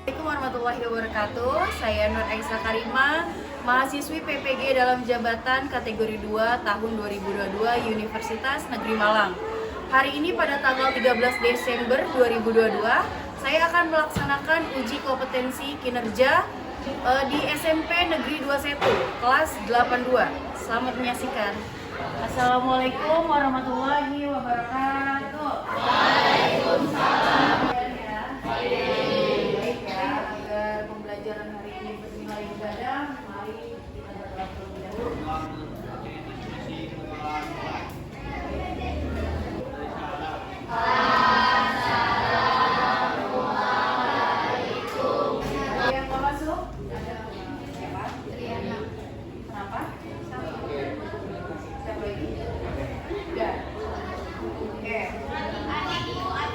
Assalamualaikum warahmatullahi wabarakatuh. Saya Nur Aisyah Karima, mahasiswi PPG dalam jabatan kategori 2 tahun 2022 Universitas Negeri Malang. Hari ini pada tanggal 13 Desember 2022, saya akan melaksanakan uji kompetensi kinerja di SMP Negeri 21 kelas 82. Selamat menyaksikan. Assalamualaikum warahmatullahi wabarakatuh. Waalaikumsalam. Pembelajaran hari ini bernilai ibadah, mari kita berdoa terlebih dahulu. Ada yang mau masuk? Siapa? Kenapa? Siapa lagi? Udah. Oke.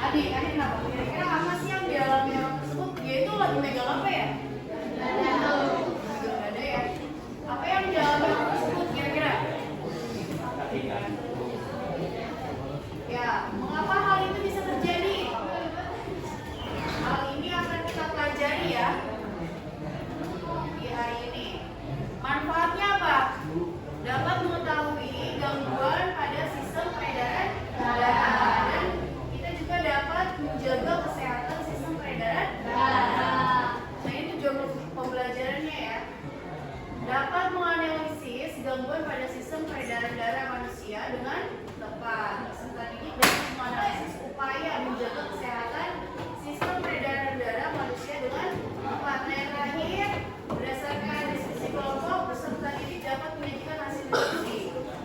Adik kenapa? Kira-kira apa sih yang dialami orang tersebut? Dia itu lagi megang apa ya? Ada ya. Apa yang dialami orang tersebut kira-kira? Ya, mengapa hal itu bisa terjadi? Hal ini akan kita pelajari ya di hari ini. Manfaatnya apa? Dapat mengetahui gangguan pada sistem peredaran darah dan kita juga dapat menjaga kesehatan sistem peredaran darah. Nah, ini tujuan pembelajarannya ya. Dapat menganalisis gangguan pada sistem peredaran darah manusia dengan tepat. Serta ini dapat menganalisis upaya menjaga kesehatan sistem peredaran darah manusia dengan tepat. Nah, yang terakhir, berdasarkan diskusi kelompok, peserta didik dapat menyajikan hasil diskusi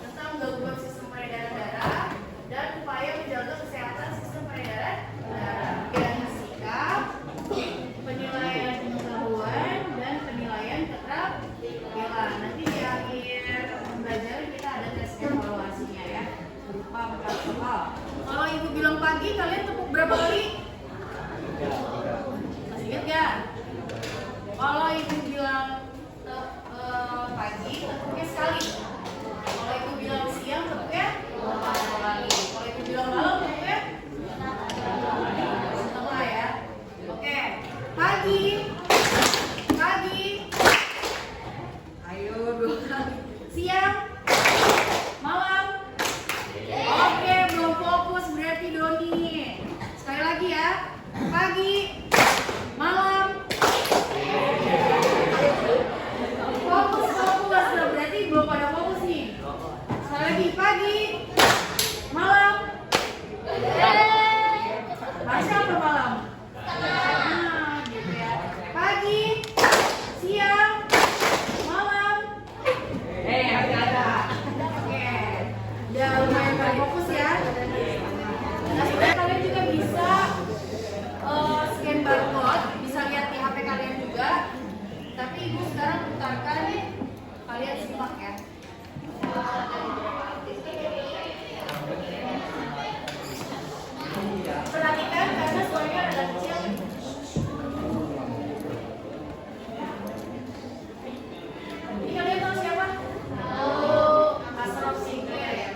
tentang gangguan sistem peredaran darah dan upaya menjaga kesehatan sistem peredaran darah. Dan sikap, penilaian pengetahuan, dan penilaian keterampilan. Nanti di akhir pembelajaran kita ada tes evaluasinya ya, berupa 4 hal. Kalau ibu bilang pagi, kalian tepuk berapa kali? Masih ingat gak? Kalau ibu bilang pagi, tepuknya sekali. Kalau ibu bilang siang, tepuknya 4 kali. Kalau ibu bilang malam, tepuknya setengah ya. Oke, pagi. Ayo 2 kali. Siang, malam. Oke, belum fokus berarti Doni. Sekali lagi ya. Pagi, malam. Fokus. Nah, berarti belum pada fokus nih. Sekali lagi, pagi, malam. Harusnya apa malam? Nah, gitu ya. Pagi, siang, malam. Oke, udah lumayan pada fokus ya. Nah, sebenarnya kalian juga bisa scan barcode, bisa lihat di HP kalian juga. Tapi ibu sekarang putarkan, kalian simak ya. Perhatikan karena suaranya agak kecil. Ini kalian tahu siapa? Halo, Asraf Sinclair ya.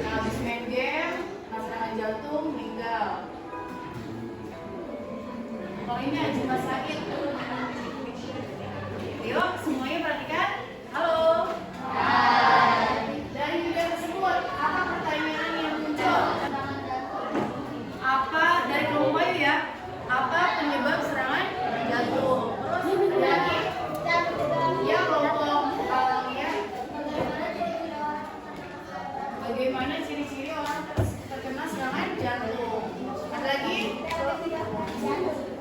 Habis main game, serangan jantung, meninggal. Kalau ini Ajima sakit. Yuk, semuanya perhatikan. Halo. Dari video tersebut, apa pertanyaan yang muncul? Apa dari kelompok Ayu ya? Apa penyebab serangan jantung? Terus ada lagi? Ya, kelompok ya. Bagaimana ciri-ciri orang terkena serangan jantung? Ada lagi?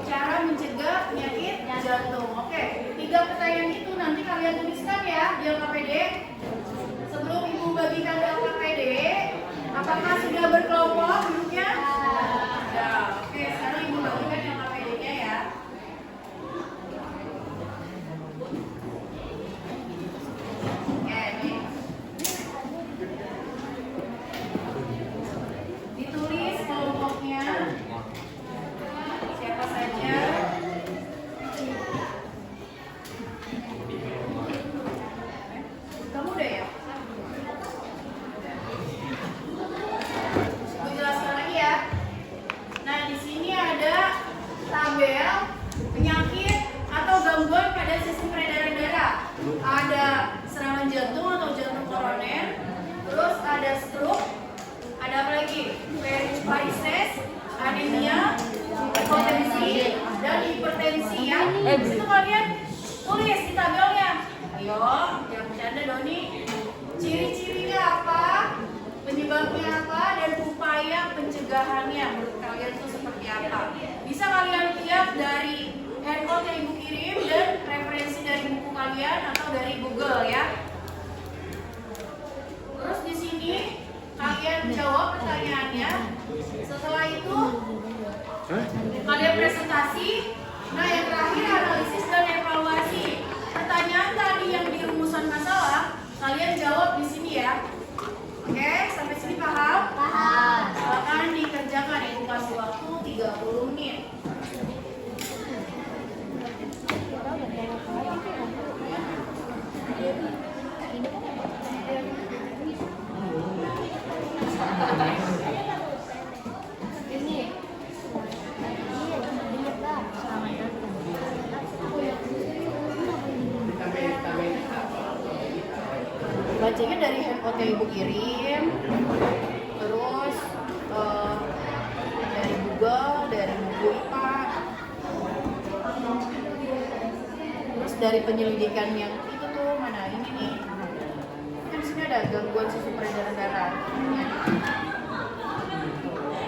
Cara mencegah penyakit jantung. Oke, 3 pertanyaan itu nanti kalian tuliskan ya di LKPD. Sebelum ibu bagikan di LKPD, apakah sudah berkelompok duduknya? Sudah. Oke, sekarang ibu bagikan LKPD-nya ya. Oke, nih. Ditulis kelompoknya siapa saja. Artinya apa dan upaya pencegahannya menurut kalian itu seperti apa? Bisa kalian lihat dari handphone yang ibu kirim dan referensi dari buku kalian atau dari Google ya. Terus di sini kalian jawab pertanyaannya. Setelah itu kalian presentasi. Nah yang terakhir analisis dan evaluasi. Pertanyaan tadi yang di rumusan masalah kalian jawab di sini ya. Oke, sampai sini paham? Paham. Silakan dikerjakan, ibu kasih waktu 30 menit. Bacanya dari handphone yang ibu kirim, terus dari Google, dari buku IPA, terus dari penyelidikan yang itu tuh mana ini nih, kan di sini ada gangguan sistem peredaran darah,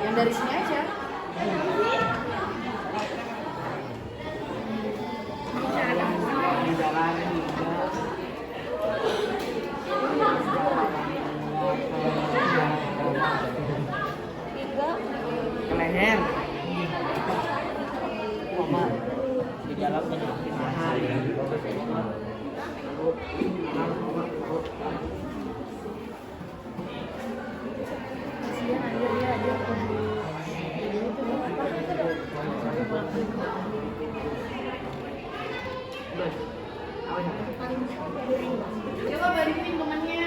yang dari sini aja. Leher koma di dalamnya mahal. Coba balikin temannya.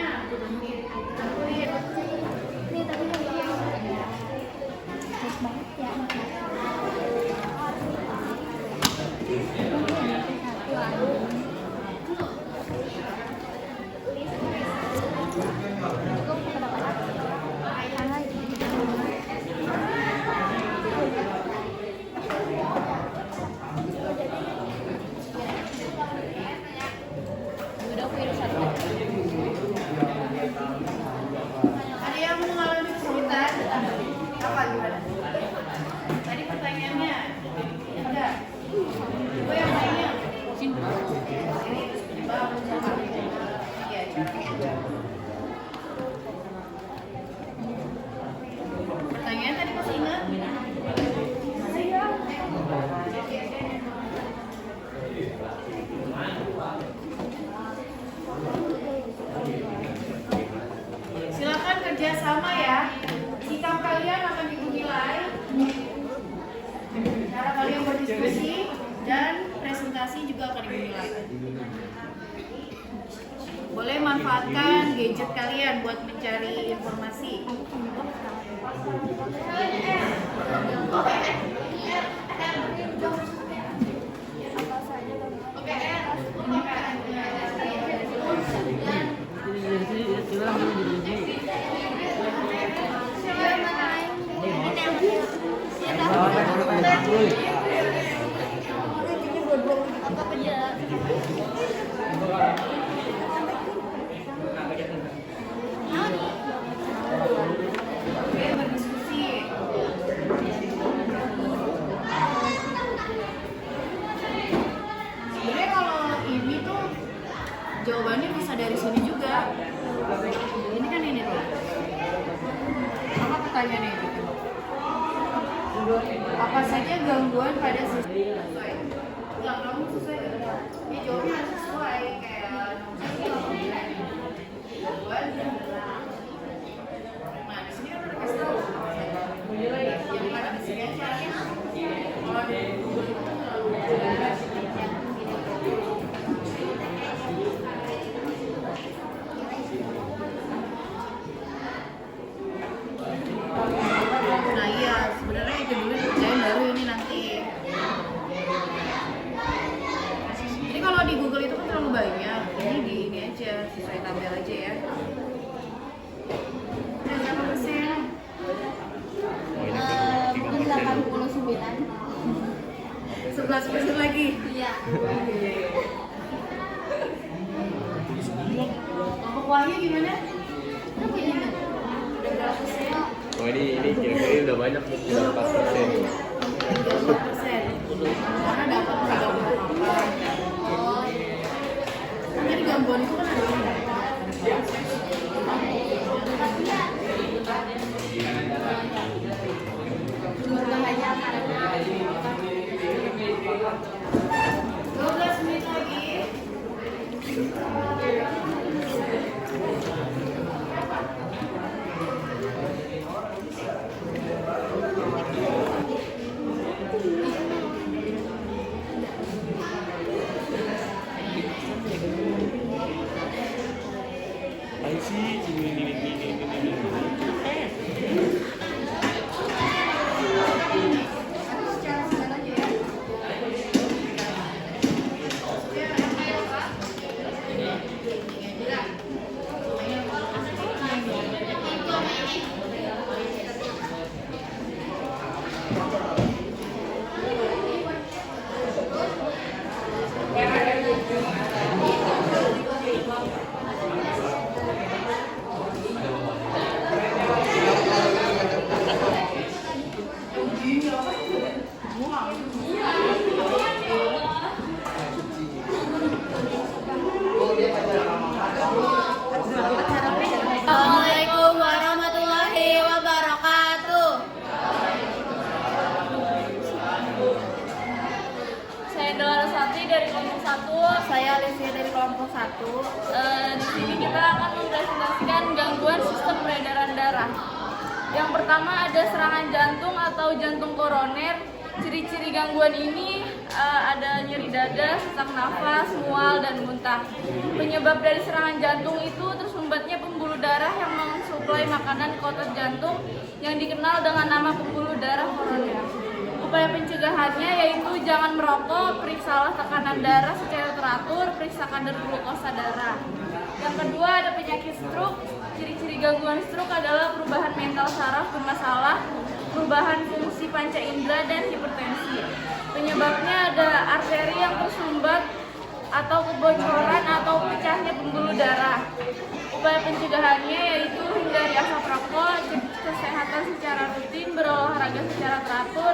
Ada yang mengalami kesulitan? Apa gimana? Tadi pertanyaannya ada. Coba yang lainnya. Ini bagus sama. Iya. Pertanyaan tadi masih ingat? Silakan kerjasama ya. Sikap kalian akan dinilai, cara kalian berdiskusi dan presentasi juga akan dinilai. Boleh manfaatkan gadget kalian buat mencari informasi. Sebenarnya kalau ini tuh jawabannya bisa dari sini juga. Ini kan ini tuh. Apa pertanyaannya itu? Apa saja gangguan pada sistem? Enggak, kamu sesuai dengan ya jawabnya harus sesuai kayak gangguan. Nah di sini kan udah kasih tahu yang ada di sini aja. Kalau di Google itu nah iya sebenarnya itu dulu dikerjain baru ini nanti. Jadi kalau di Google itu kan terlalu banyak, ini di ini aja sesuai tabel aja ya. Dan berapa persen? 89. 11% lagi. Iya. Untuk Wahyu gimana? Apa ini? Udah berapa persen? ini kira-kira udah banyak nih, 4%. 34%. Karena dapat berapa apa. Oh. Jadi gangguan itu kan ada yang Berbahagia apa? 12 menit lagi. Ayo sih, ini. Secara segala aja ya. Assalamualaikum warahmatullahi wabarakatuh. Saya Dola Sati dari kelompok 1. Saya Alicia dari kelompok 1. Di sini kita akan mempresentasikan gangguan sistem peredaran darah. Yang pertama ada serangan jantung atau jantung koroner. Ciri-ciri gangguan ini ada nyeri dada, sesak nafas, mual, dan muntah. Penyebab dari serangan jantung itu tersumbatnya pembuluh darah yang mensuplai makanan ke otot jantung yang dikenal dengan nama pembuluh darah koroner. Upaya pencegahannya yaitu jangan merokok, periksalah tekanan darah secara teratur, periksa kadar glukosa darah. Yang kedua ada penyakit stroke. Ciri-ciri gangguan stroke adalah perubahan mental saraf bermasalah, perubahan fungsi panca indera, dan hipertensi. Penyebabnya ada arteri yang tersumbat atau kebocoran atau pecahnya pembuluh darah. Upaya pencegahannya yaitu hindari asap rokok, kesehatan secara rutin, berolahraga secara teratur,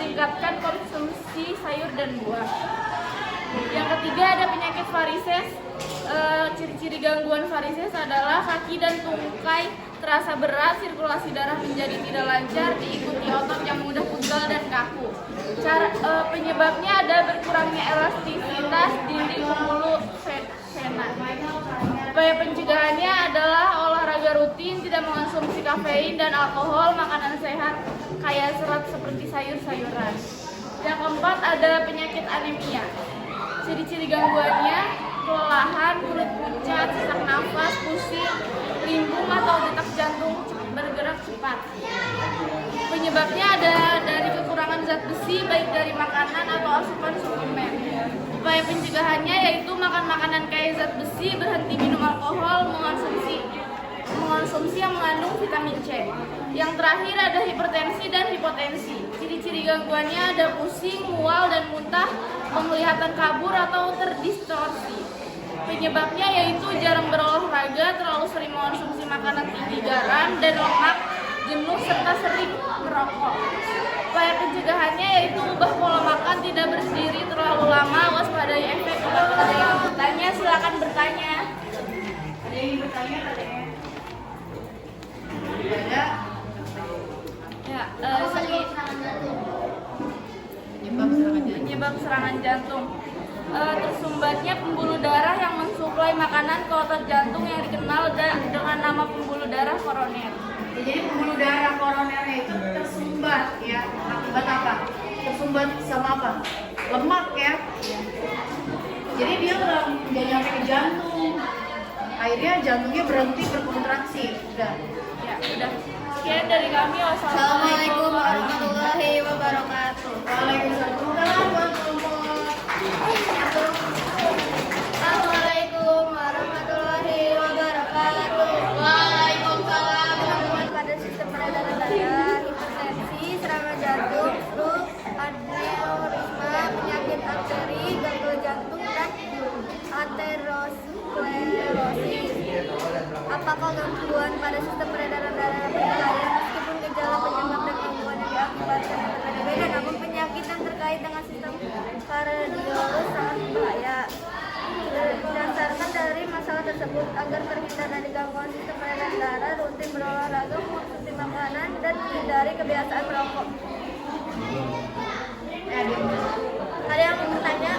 tingkatkan konsumsi sayur dan buah. Yang ketiga ada penyakit varises. Ciri-ciri gangguan varises adalah kaki dan tungkai terasa berat, sirkulasi darah menjadi tidak lancar, diikuti otot yang mudah pegal dan kaku. Penyebabnya ada berkurangnya elastisitas dinding pembuluh vena. Upaya pencegahannya adalah olahraga rutin, tidak mengonsumsi kafein dan alkohol, makanan sehat kaya serat seperti sayur-sayuran. Yang keempat ada penyakit anemia. Ciri-ciri gangguannya kelelahan, kulit pucat, sesak nafas, pusing, limbung atau detak jantung bergerak cepat. Penyebabnya ada dari kekurangan zat besi baik dari makanan atau asupan suplemen. Upaya pencegahannya yaitu makan makanan kaya zat besi, berhenti minum alkohol, mengonsumsi yang mengandung vitamin C. Yang terakhir ada hipertensi dan hipotensi. Ciri-ciri gangguannya ada pusing, mual, dan muntah, penglihatan kabur atau terdistorsi. Penyebabnya yaitu jarang berolahraga, terlalu sering mengonsumsi makanan tinggi garam dan lemak, jenuh, serta sering merokok. Upaya pencegahannya yaitu ubah pola makan, tidak berdiri terlalu lama, waspadai efek. Kalau ada yang bertanya, silakan bertanya. Ada yang ingin bertanya, katanya? Ada. Ya, Penyebab serangan jantung. tersumbatnya pembuluh darah yang mensuplai makanan ke otot jantung yang dikenal dengan nama pembuluh darah koroner. Ya, jadi pembuluh darah koronernya itu tersumbat ya. Akibat apa? Tersumbat sama apa? Lemak ya. Jadi dia udah nyampe ke jantung. Akhirnya jantungnya berhenti berkontraksi. Udah. Ya, udah. Sekian dari kami. Assalamualaikum warahmatullahi wabarakatuh. Waalaikumsalam warahmatullahi wabarakatuh. Assalamualaikum warahmatullahi wabarakatuh. Waalaikumsalam. Gangguan pada sistem peredaran darah, hipertensi, serangan jantung, stroke, aneurisma, penyakit arteri, gagal jantung, dan aterosklerosis. Apakah gangguan pada sistem peredaran darah berbahaya? menghindari kebiasaan merokok. Ada yang mau bertanya?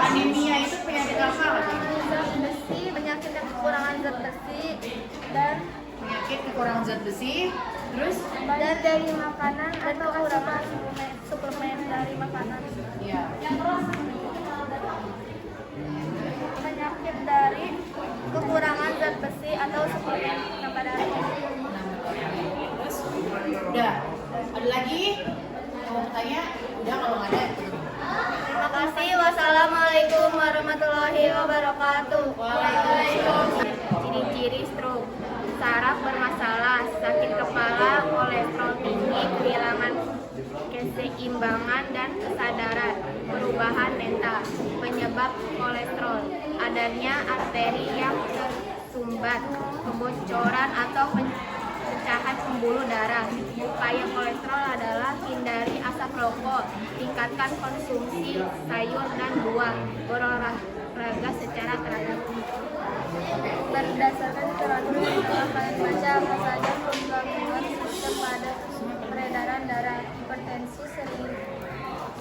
Anemia itu penyakit apa? Zat besi, penyakit yang kekurangan zat besi, dan Penyakit kekurangan zat besi. Terus? dan dari makanan atau kekurangan suplemen dari makanan. Ya. Penyakit dari kekurangan zat besi atau suplemen yang pada Terus? Udah. Ada lagi? Mau tanya? Udah kalau nggak ada. Terima kasih. Wassalamualaikum warahmatullahi wabarakatuh. Waalaikumsalam. Ciri-ciri stroke: saraf bermasalah, sakit kepala, kolesterol tinggi, kehilangan keseimbangan dan kesadaran, perubahan mental. Penyebab kolesterol: adanya arteri yang tersumbat, kebocoran atau pecahan pembuluh darah. Upaya kolesterol adalah hindari asap rokok, tingkatkan konsumsi sayur dan buah, berolahraga secara teratur. Berdasarkan literatur akan baca apa saja gangguan sistem pada peredaran darah, hipertensi,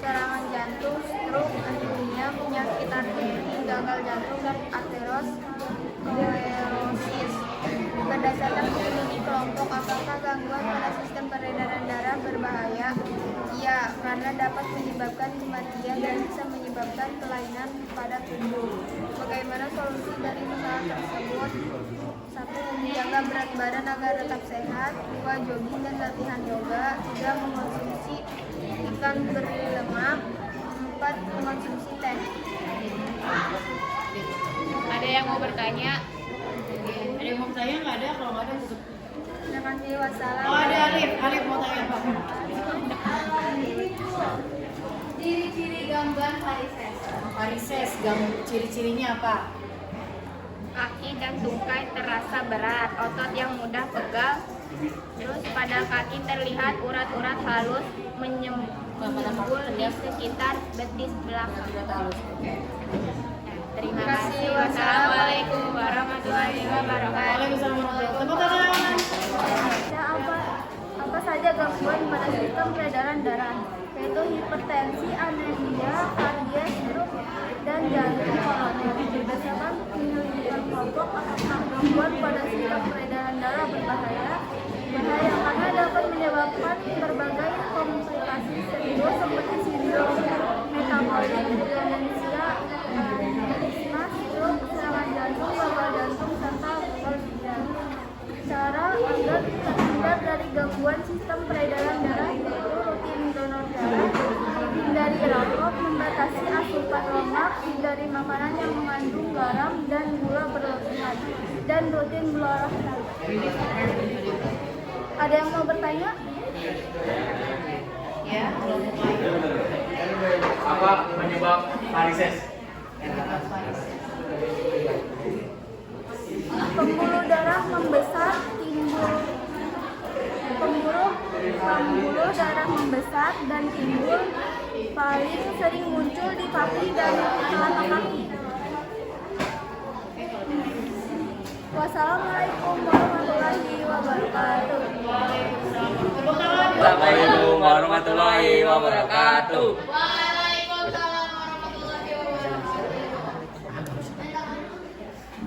serangan jantung, stroke, anemia, penyakit arteri, gagal jantung, dan aterosklerosis. Berdasarkan studi kelompok, apakah gangguan pada sistem peredaran darah berbahaya? Iya, karena dapat menyebabkan kematian dan bisa menyebabkan kelainan pada tubuh. Bagaimana solusi dari masalah tersebut? 1. Menjaga berat badan agar tetap sehat. 2. Jogging dan latihan yoga. 3. Mengonsumsi ikan berlemak. 4. Mengonsumsi teh. Ada yang mau bertanya? Ada yang mau bertanya? Nggak ada. Kalau nggak ada, tutup. Terima kasih. Wassalam. Oh, ada Alif. Alif mau tanya apa? Ciri-ciri gangguan varises. Varises, ciri-cirinya apa? Kaki dan tungkai terasa berat, otot yang mudah pegal. Terus pada kaki terlihat urat-urat halus menyembul di sekitar betis belakang. Terima kasih. Wassalamualaikum warahmatullahi wabarakatuh. Waalaikumsalam warahmatullahi wabarakatuh. Apa saja gangguan pada sistem peredaran darah? Yaitu hipertensi, anemia, karies, stroke, dan jantung koroner. Berdasarkan penyelidikan kelompok, apakah gangguan pada sistem peredaran darah berbahaya? Bahaya karena dapat menyebabkan berbagai komplikasi serius seperti sindrom metabolik, demensia, aneurisma, stroke, serangan jantung, gagal jantung, serta gagal ginjal. Cara agar terhindar dari gangguan sistem peredaran darah yaitu rutin donor darah, hindari rokok, membatasi asupan lemak, hindari makanan yang mengandung garam dan gula berlebihan, dan rutin berolahraga. Ada yang mau bertanya? Ya, kalau mau tanya. Apa penyebab varises? Pembuluh darah membesar, pembuluh darah membesar dan timbul, paling sering muncul di kaki dan telapak kaki. Wassalamualaikum warahmatullahi wabarakatuh. Assalamualaikum warahmatullahi wabarakatuh.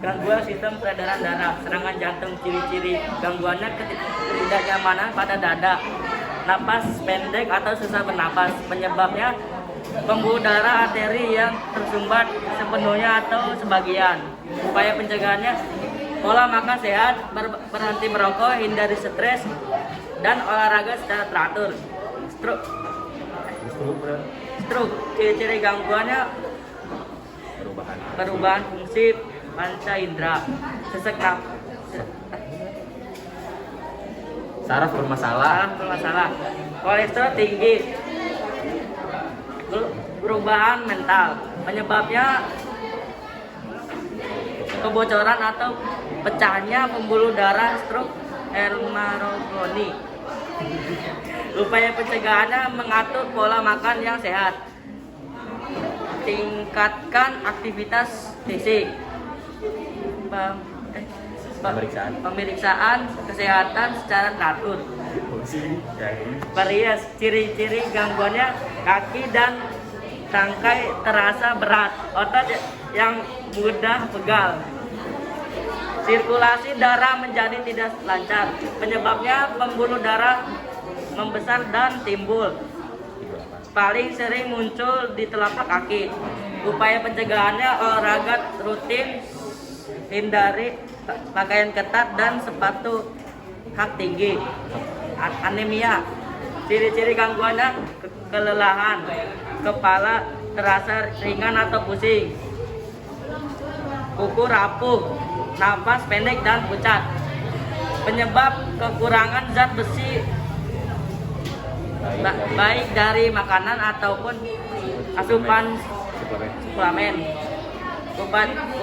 Gangguan sistem peredaran darah, serangan jantung, ciri-ciri gangguannya ketidaknyamanan pada dada, napas pendek atau susah bernapas. Penyebabnya pembuluh darah arteri yang tersumbat sepenuhnya atau sebagian. Upaya pencegahannya: pola makan sehat, berhenti merokok, hindari stres, dan olahraga secara teratur. Stroke, ciri-ciri gangguannya: perubahan fungsi panca indera, sesak napas, Saraf bermasalah. kolesterol tinggi, perubahan mental. Penyebabnya kebocoran atau pecahnya pembuluh darah, stroke, hematologi. Upaya pencegahannya mengatur pola makan yang sehat, tingkatkan aktivitas fisik. Pemeriksaan kesehatan secara teratur. Varies, ciri-ciri gangguannya kaki dan tangkai terasa berat, otot yang mudah pegal. Sirkulasi darah menjadi tidak lancar. Penyebabnya pembuluh darah membesar dan timbul. Paling sering muncul di telapak kaki. Upaya pencegahannya olahraga rutin, hindari pakaian ketat dan sepatu kaki tinggi. Anemia. Ciri-ciri gangguannya kelelahan, kepala terasa ringan atau pusing, kuku rapuh, napas pendek dan pucat. Penyebab kekurangan zat besi baik dari makanan ataupun asupan suplemen.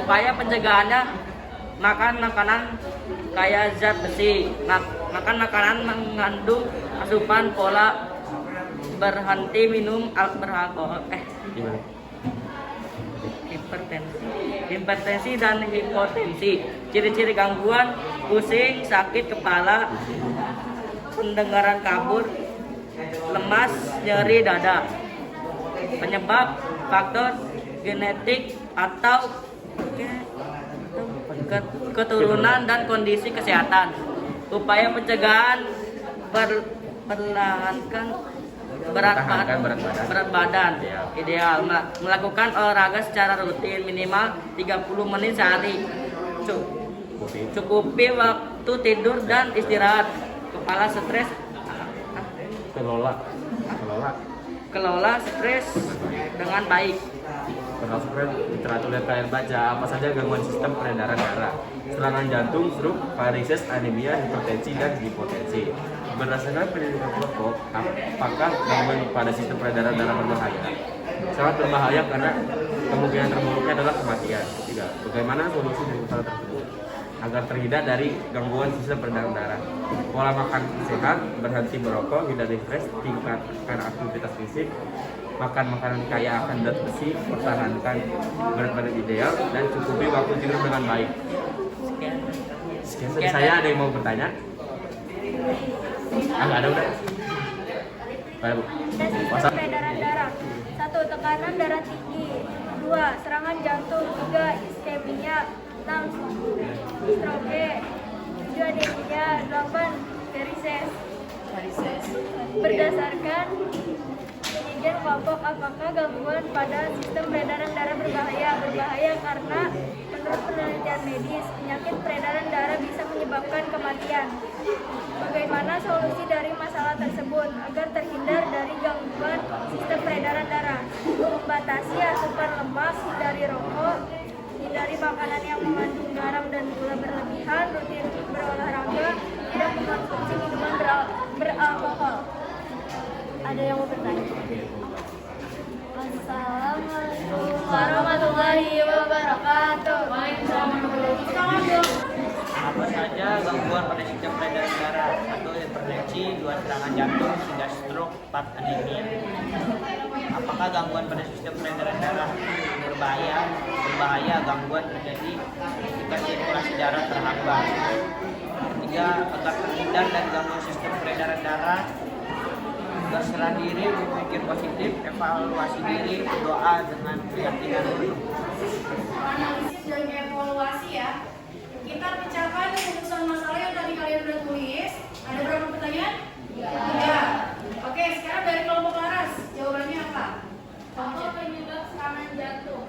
Upaya pencegahannya makan makanan kaya zat besi, makan makanan mengandung asupan pola, berhenti minum beralkohol. Hipertensi dan hipotensi. Ciri-ciri gangguan: pusing, sakit kepala, pendengaran kabur, lemas, nyeri dada. Penyebab faktor genetik atau keturunan dan kondisi kesehatan. Upaya pencegahan: perlahankan berat badan ideal, melakukan olahraga secara rutin minimal 30 menit sehari, cukupi waktu tidur dan istirahat. Kepala stres, kelola stres dengan baik. Berdasarkan literatur yang kalian baca, apa saja gangguan sistem peredaran darah? Serangan jantung, stroke, varises, anemia, hipertensi, dan hipotensi. Berdasarkan penelitian kelompok, apakah gangguan pada sistem peredaran darah berbahaya? Sangat berbahaya karena kemungkinan terburuknya adalah kematian. Tiga, bagaimana solusi dari masalah tersebut? Agar terhindar dari gangguan sistem peredaran darah, pola makan sehat, berhenti merokok, hindari stres, tingkatkan aktivitas fisik, makan makanan kaya akan zat besi, pertahankan berat badan ideal, dan cukupi waktu tidur dengan baik. Sekian dari saya. Ada yang mau bertanya? Nggak ada, udah. Baik, Bu. Sistem peredaran darah. 1. Tekanan darah tinggi. 2. Serangan jantung. 3. Iskemia. 6. Stroke. 7. Anemia. 8. Varises. Berdasarkan penelitian kelompok, apakah gangguan pada sistem peredaran darah berbahaya? Berbahaya karena menurut penelitian medis, penyakit peredaran darah bisa menyebabkan kematian. Bagaimana solusi dari masalah tersebut agar terhindar dari gangguan sistem peredaran darah? Membatasi asupan lemak, hindari rokok, hindari makanan yang mengandung garam dan gula berlebihan, rutin berolahraga, tidak mengkonsumsi minuman beralkohol. Ada yang mau bertanya? Assalamualaikum warahmatullahi wabarakatuh. Apa saja gangguan pada sistem peredaran darah? 1. Hipertensi, 2. Serangan jantung, 3. stroke, 4. anemia. Apakah gangguan pada sistem peredaran darah berbahaya? Berbahaya, gangguan terjadi jika sirkulasi darah terhambat. 3. Agar terhindar dari gangguan sistem peredaran darah, berserah diri, berpikir positif, evaluasi diri, doa dengan keyakinan penuh. Analisis dan evaluasi ya. Kita pecahkan rumusan masalah yang tadi kalian udah tulis. Ada berapa pertanyaan? Ya. Oke, sekarang dari kelompok Laras, jawabannya apa? Apa penyebab serangan jantung?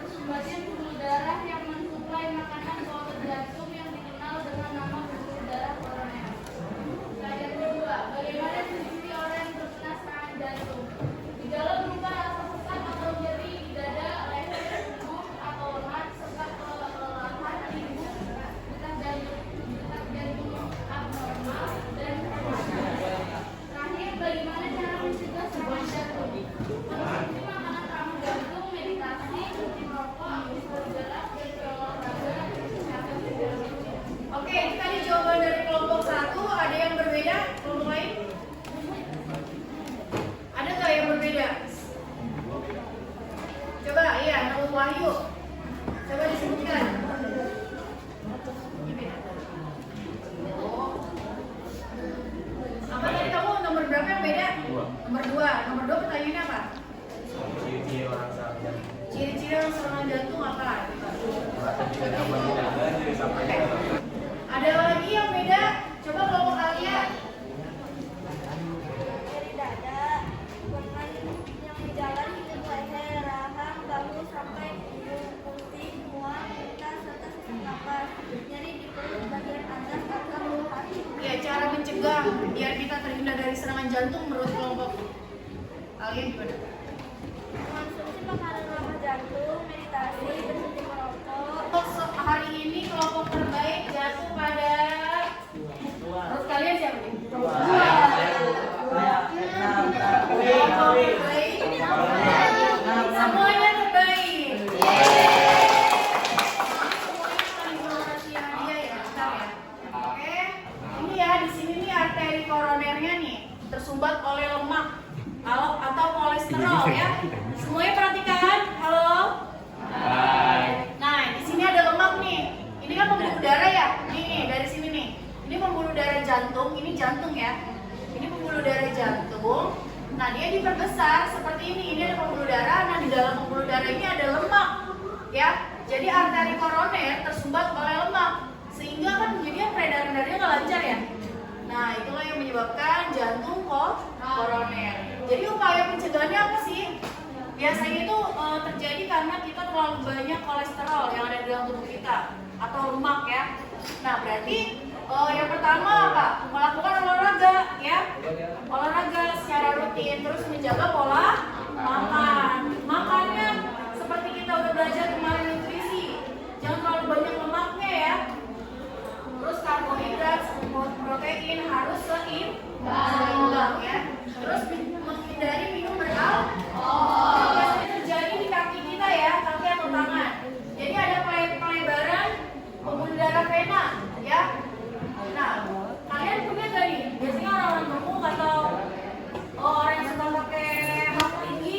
Sumbernya pembuluh darah yang mensuplai makanan ke otot jantung yang dikenal dengan nama pembuluh darah koroner. Yang kedua, bagaimana ciri-ciri orang yang terkena serangan jantung? Gejala berupa rasa sesak atau nyeri di dada, leher, punggung, atau makan. Ada lagi yang beda? Coba kelompok kalian. Dari dada, lengan yang jalan hingga leher, rahang, bahu sampai hidung, pusing, mual, muntah, serta sesak napas, nyeri di perut bagian atas atau hati. Ya, cara mencegah biar kita terhindar dari serangan jantung menurut kelompok kalian gimana? Konsumsi makanan ramah jantung, meditasi, berhenti merokok. Untuk hari ini kelompok terbaik jatuh pada menurut kalian siapa nih? Kelompok terbaik. Semuanya terbaik. Semuanya saling donasi hadiah ya, bentar ya. Oke. Ini ya di sini nih arteri koronernya nih tersumbat oleh lemak atau kolesterol ya. Semuanya perhatikan. Halo. Nah, di sini ada lemak nih. Ini kan pembuluh darah ya. Nih, dari sini nih. Ini pembuluh darah jantung, ini jantung ya. Ini pembuluh darah jantung. Nah, dia diperbesar seperti ini. Ini ada pembuluh darah. Nah, di dalam pembuluh darah ini ada lemak. Ya. Jadi arteri koroner tersumbat oleh lemak. Sehingga kan jadinya peredaran darahnya nggak lancar ya. Nah, itulah yang menyebabkan jantung koroner. Jadi upaya pencegahannya apa sih? Biasanya itu terjadi karena kita terlalu banyak kolesterol yang ada di dalam tubuh kita atau lemak ya. Nah, berarti yang pertama apa? Melakukan olahraga ya. Olahraga secara rutin, terus menjaga pola makan. Makannya seperti kita udah belajar kemarin nutrisi. Jangan terlalu banyak lemaknya ya. Terus karbohidrat, protein harus seimbang ya. Terus menghindari minum beralkohol. Biasanya terjadi di kaki kita ya, kaki atau tangan. Jadi ada pelebaran pembuluh darah vena ya. Nah, kalian punya gak nih? Biasanya orang-orang gemuk atau orang yang suka pakai hak tinggi,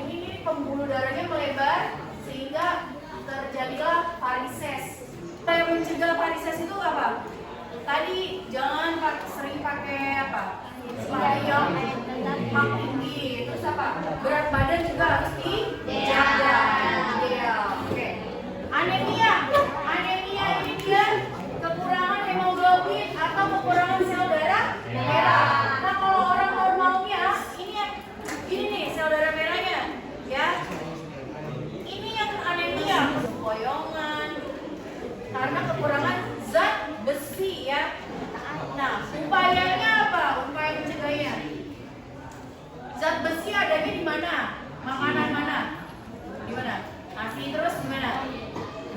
ini nih pembuluh darahnya melebar sehingga terjadilah varises. Supaya mencegah varises itu apa? Tadi jangan sering pakai apa? Sepatu hak tinggi. Terus apa? Berat badan juga harus dijaga. Oke. Anemia. Anemia ini dia kekurangan hemoglobin atau kekurangan sel darah merah. Nah, kalau orang normalnya ini nih sel darah merahnya ya. Ini yang anemia, boyongan karena kekurangan zat besi ya. Nah, upayanya apa? Upaya mencegahnya. Zat besi adanya di mana? Makanan mana? Di mana? Nasi terus di mana?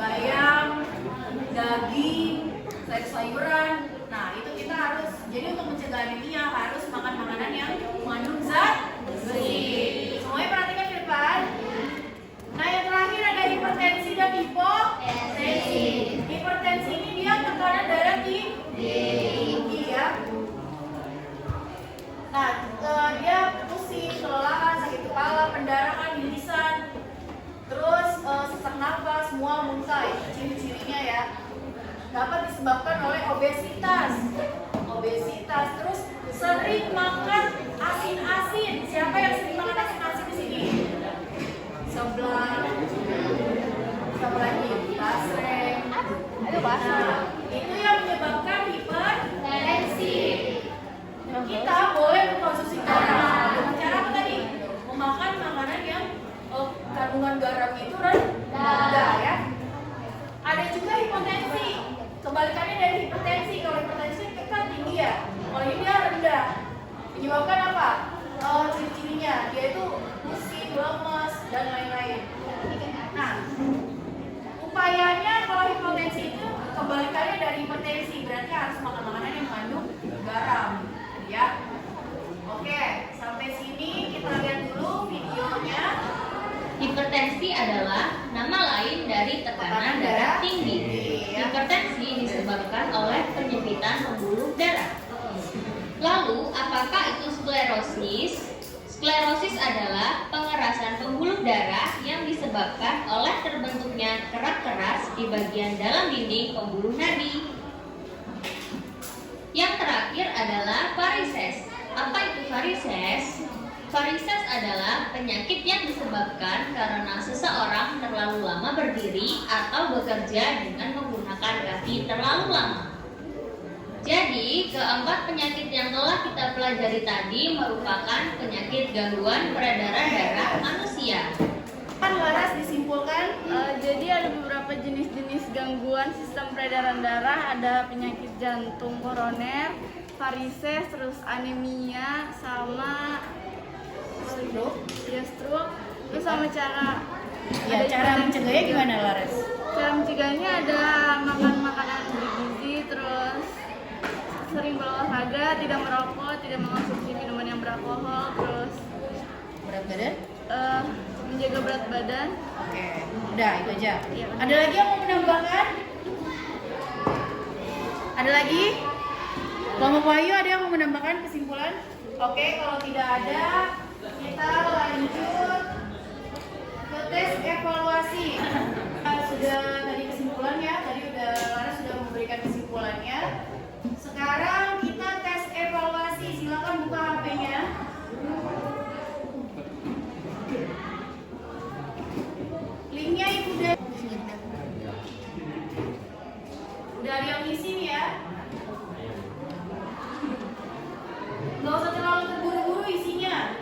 Bayam, daging, sayur-sayuran. Nah, itu kita harus. Jadi untuk mencegah anemia harus makan makanan yang mengandung zat besi. Semuanya perhatikan di depan. Nah, yang terakhir ada hipertensi dan hipotensi. Hipertensi ini dia tekanan darah tinggi ya. Nah, dia pusing, kelelahan, sakit kepala, pendarahan, irisan, terus sesak nafas, mual, muntah, itu ciri-cirinya ya. Dapat disebabkan oleh obesitas, terus sering makan asin-asin. Siapa yang sering makan asin-asin di sini? Sebelah, siapa lagi? Basreng. Nah, itu yang menyebabkan hipertensi. Kita boleh mengkonsumsi garam. Dengan cara apa tadi? Memakan makanan yang kandungan garam itu rendah ya. Ada juga hipotensi. Kebalikannya dari hipertensi. Kalau hipertensi kan tinggi ya. Kalau ini dia rendah. Menyebabkan apa? Ciri-cirinya dia itu pusing, lemas dan lain-lain. Nah, upayanya kalau hipotensi itu kebalikannya dari hipertensi, berarti harus makan makanan yang mengandung garam ya. Oke, sampai sini kita lihat dulu videonya. Hipertensi adalah nama lain dari tekanan darah tinggi. Hipertensi disebabkan oleh penyempitan pembuluh darah. Lalu, apakah itu sklerosis? Sklerosis adalah pengerasan pembuluh darah yang disebabkan oleh terbentuknya kerak keras di bagian dalam dinding pembuluh nadi. Yang terakhir adalah varises. Apa itu varises? Varises adalah penyakit yang disebabkan karena seseorang terlalu lama berdiri atau bekerja dengan menggunakan kaki terlalu lama. Jadi, keempat penyakit yang telah kita pelajari tadi merupakan penyakit gangguan peredaran darah manusia. Kan Laras disimpulkan Jadi ada beberapa jenis-jenis gangguan sistem peredaran darah, ada penyakit jantung koroner, varises, terus anemia, sama stroke. ya stroke, terus sama cara Ya, cara mencegahnya gimana Laras? cara mencegahnya ada makan makanan bergizi, terus sering berolahraga, tidak merokok, tidak mengonsumsi minuman yang beralkohol, terus Berat badan? menjaga berat badan. Oke, udah itu aja. Iya. Ada lagi yang mau menambahkan? Ada lagi? Kelompok Wahyu ada yang mau menambahkan kesimpulan? Oke, kalau tidak ada, kita lanjut ke tes evaluasi. Sudah tadi kesimpulannya, tadi udah Laras sudah memberikan kesimpulannya. Sekarang kita tes evaluasi. Silakan buka HP-nya. Linknya itu udah ada yang ngisi nih ya. Nggak usah terlalu terburu-buru isinya.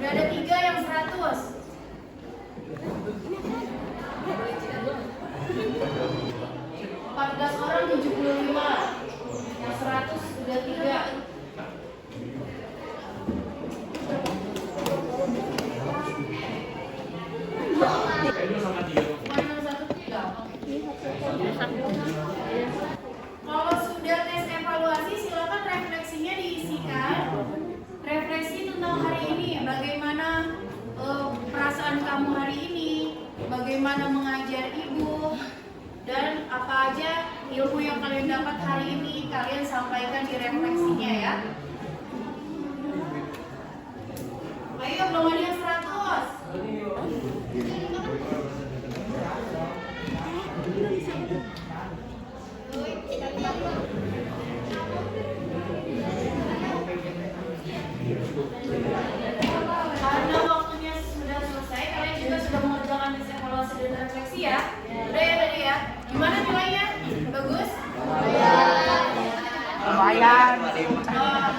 Udah ada 3 yang 100. 14 orang 75. Yang 100 udah 3. Kalau sudah tes evaluasi, silakan refleksinya diisikan. Refleksi tentang hari ini, bagaimana perasaan kamu hari ini, bagaimana mengajar ibu, dan apa aja ilmu yang kalian dapat hari ini, kalian sampaikan di refleksinya ya. Ayo, belum ada yang 100. Karena waktunya sudah selesai, kalian juga sudah mengerjakan tes evaluasi dan refleksi ya. Udah ya tadi ya. Gimana nilainya? Bagus? Lumayan. Oh,